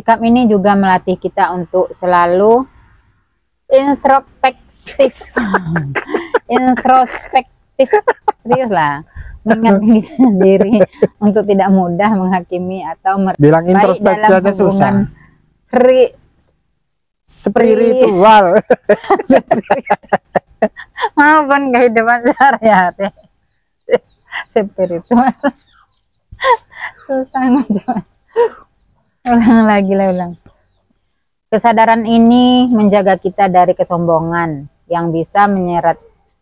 Sikap ini juga melatih kita untuk selalu introspektif. Introspektif, serius lah, mengingat diri untuk tidak mudah menghakimi atau bilang introspeksi aja susah. Spiritual maupun kehidupan sehari-hari. Spiritual susah ngomong. Ulang lagi lah, ulang. Kesadaran ini menjaga kita dari kesombongan yang bisa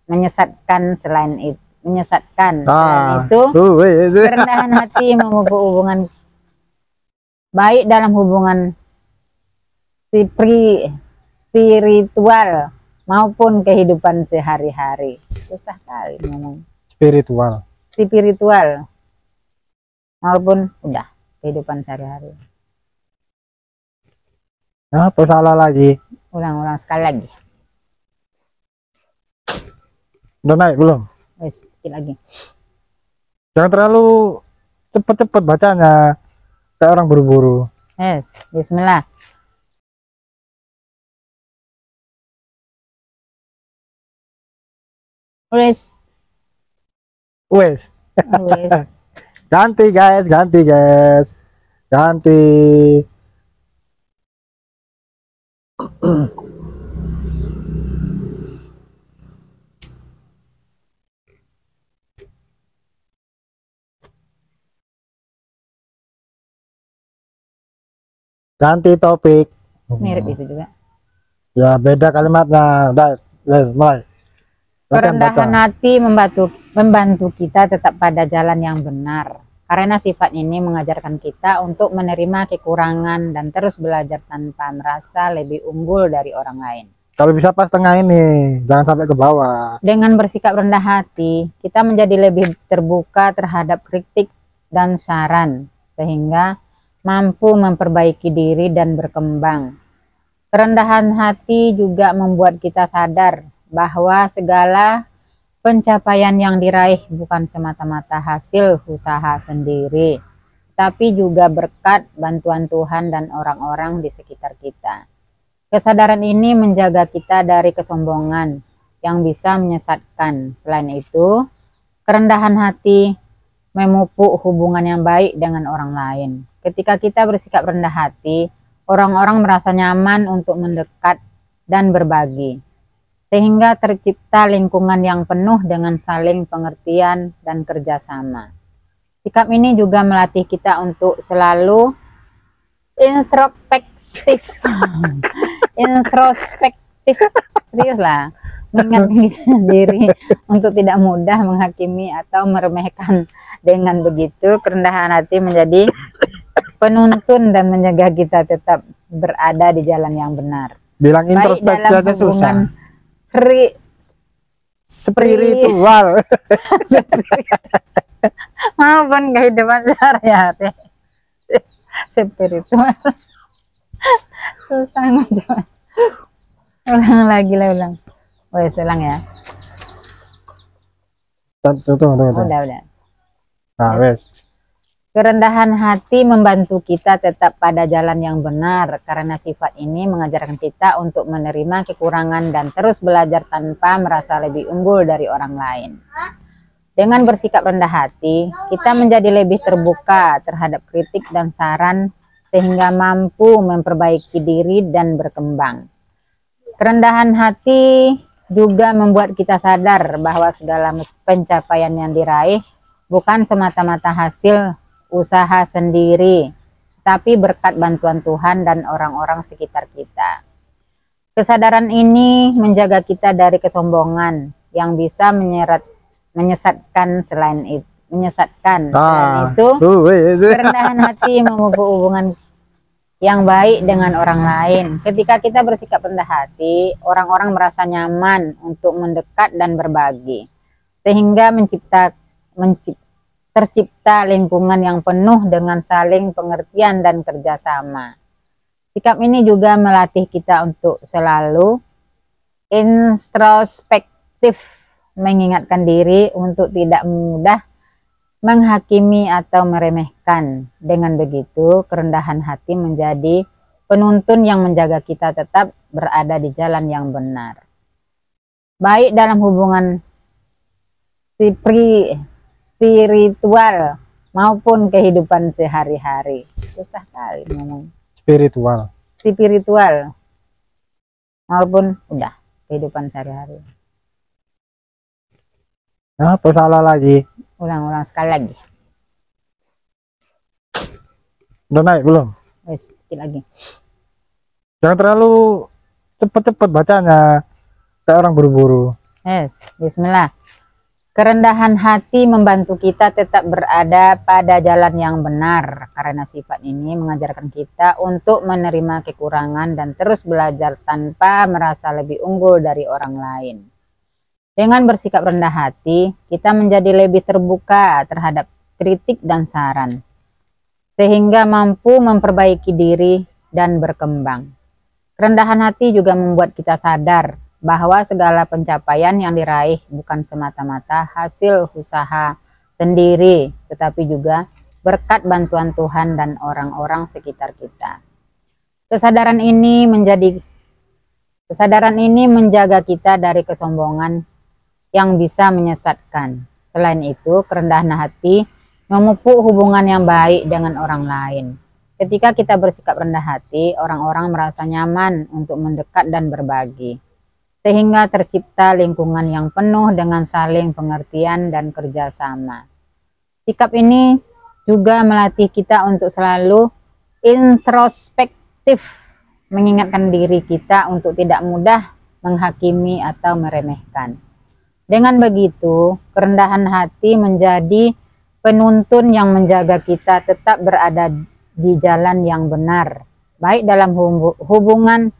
menyesatkan. Selain itu kerendahan hati memupuk hubungan baik dalam hubungan spiritual maupun kehidupan sehari-hari. Susah kali ngomong. Spiritual maupun udah kehidupan sehari-hari. Apa salah lagi? Ulang sekali lagi. Udah naik belum? Sedikit lagi. Jangan terlalu cepet-cepet bacanya, kayak orang buru-buru. Bismillah. Wes. Ganti guys. Ganti topik. Mirip itu juga. Ya beda kalimatnya. Udah mulai. Kerendahan hati membantu kita tetap pada jalan yang benar. Karena sifat ini mengajarkan kita untuk menerima kekurangan dan terus belajar tanpa merasa lebih unggul dari orang lain. Kalau bisa pas tengah ini, jangan sampai ke bawah. Dengan bersikap rendah hati, kita menjadi lebih terbuka terhadap kritik dan saran, sehingga mampu memperbaiki diri dan berkembang. Kerendahan hati juga membuat kita sadar bahwa segala pencapaian yang diraih bukan semata-mata hasil usaha sendiri, tapi juga berkat bantuan Tuhan dan orang-orang di sekitar kita. Kesadaran ini menjaga kita dari kesombongan yang bisa menyesatkan. Selain itu, kerendahan hati memupuk hubungan yang baik dengan orang lain. Ketika kita bersikap rendah hati, orang-orang merasa nyaman untuk mendekat dan berbagi, sehingga tercipta lingkungan yang penuh dengan saling pengertian dan kerjasama. Sikap ini juga melatih kita untuk selalu introspektif. Serius lah, mengingat diri untuk tidak mudah menghakimi atau meremehkan. Dengan begitu, kerendahan hati menjadi penuntun dan menjaga kita tetap berada di jalan yang benar. Bilang introspeksi aja susah. Spiritual maupun kehidupan sehari-hari. Spiritual susah ngomong. Ulang lagi lah, ulang. Ulang ya. Tunggu. Udah. Nah, wes. Kerendahan hati membantu kita tetap pada jalan yang benar, karena sifat ini mengajarkan kita untuk menerima kekurangan dan terus belajar tanpa merasa lebih unggul dari orang lain. Dengan bersikap rendah hati, kita menjadi lebih terbuka terhadap kritik dan saran, sehingga mampu memperbaiki diri dan berkembang. Kerendahan hati juga membuat kita sadar bahwa segala pencapaian yang diraih bukan semata-mata hasil usaha sendiri, tapi berkat bantuan Tuhan dan orang-orang sekitar kita. Kesadaran ini menjaga kita dari kesombongan yang bisa menyesatkan. Selain itu, kerendahan hati memupuk hubungan yang baik dengan orang lain. Ketika kita bersikap rendah hati, orang-orang merasa nyaman untuk mendekat dan berbagi, sehingga tercipta lingkungan yang penuh dengan saling pengertian dan kerjasama. Sikap ini juga melatih kita untuk selalu introspektif, mengingatkan diri untuk tidak mudah menghakimi atau meremehkan. Dengan begitu, kerendahan hati menjadi penuntun yang menjaga kita tetap berada di jalan yang benar. Baik dalam hubungan spiritual maupun kehidupan sehari-hari. Susah kali ngomong. Spiritual maupun udah kehidupan sehari-hari. Apa salah lagi? Ulang-ulang sekali lagi. Udah naik belum? Wes, sedikit lagi. Jangan terlalu cepet-cepet bacanya, kayak orang buru-buru. Yes, bismillah. Kerendahan hati membantu kita tetap berada pada jalan yang benar, karena sifat ini mengajarkan kita untuk menerima kekurangan dan terus belajar tanpa merasa lebih unggul dari orang lain. Dengan bersikap rendah hati, kita menjadi lebih terbuka terhadap kritik dan saran, sehingga mampu memperbaiki diri dan berkembang. Kerendahan hati juga membuat kita sadar bahwa segala pencapaian yang diraih bukan semata-mata hasil usaha sendiri, tetapi juga berkat bantuan Tuhan dan orang-orang sekitar kita. Kesadaran ini menjaga kita dari kesombongan yang bisa menyesatkan. Selain itu, kerendahan hati memupuk hubungan yang baik dengan orang lain. Ketika kita bersikap rendah hati, orang-orang merasa nyaman untuk mendekat dan berbagi, sehingga tercipta lingkungan yang penuh dengan saling pengertian dan kerjasama. Sikap ini juga melatih kita untuk selalu introspektif, mengingatkan diri kita untuk tidak mudah menghakimi atau meremehkan. Dengan begitu, kerendahan hati menjadi penuntun yang menjaga kita tetap berada di jalan yang benar, baik dalam hubungan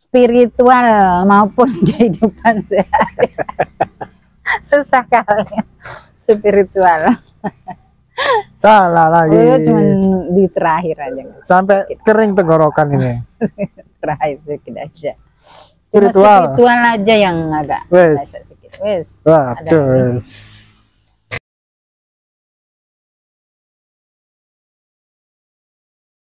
spiritual maupun kehidupan sehari. Susah kali spiritual. Salah lagi. Cuma di terakhir aja. Sampai kering tenggorokan ini. Terakhir sedikit aja. Spiritual Spiritual aja yang agak wes. sedikit. Wes. Waduh.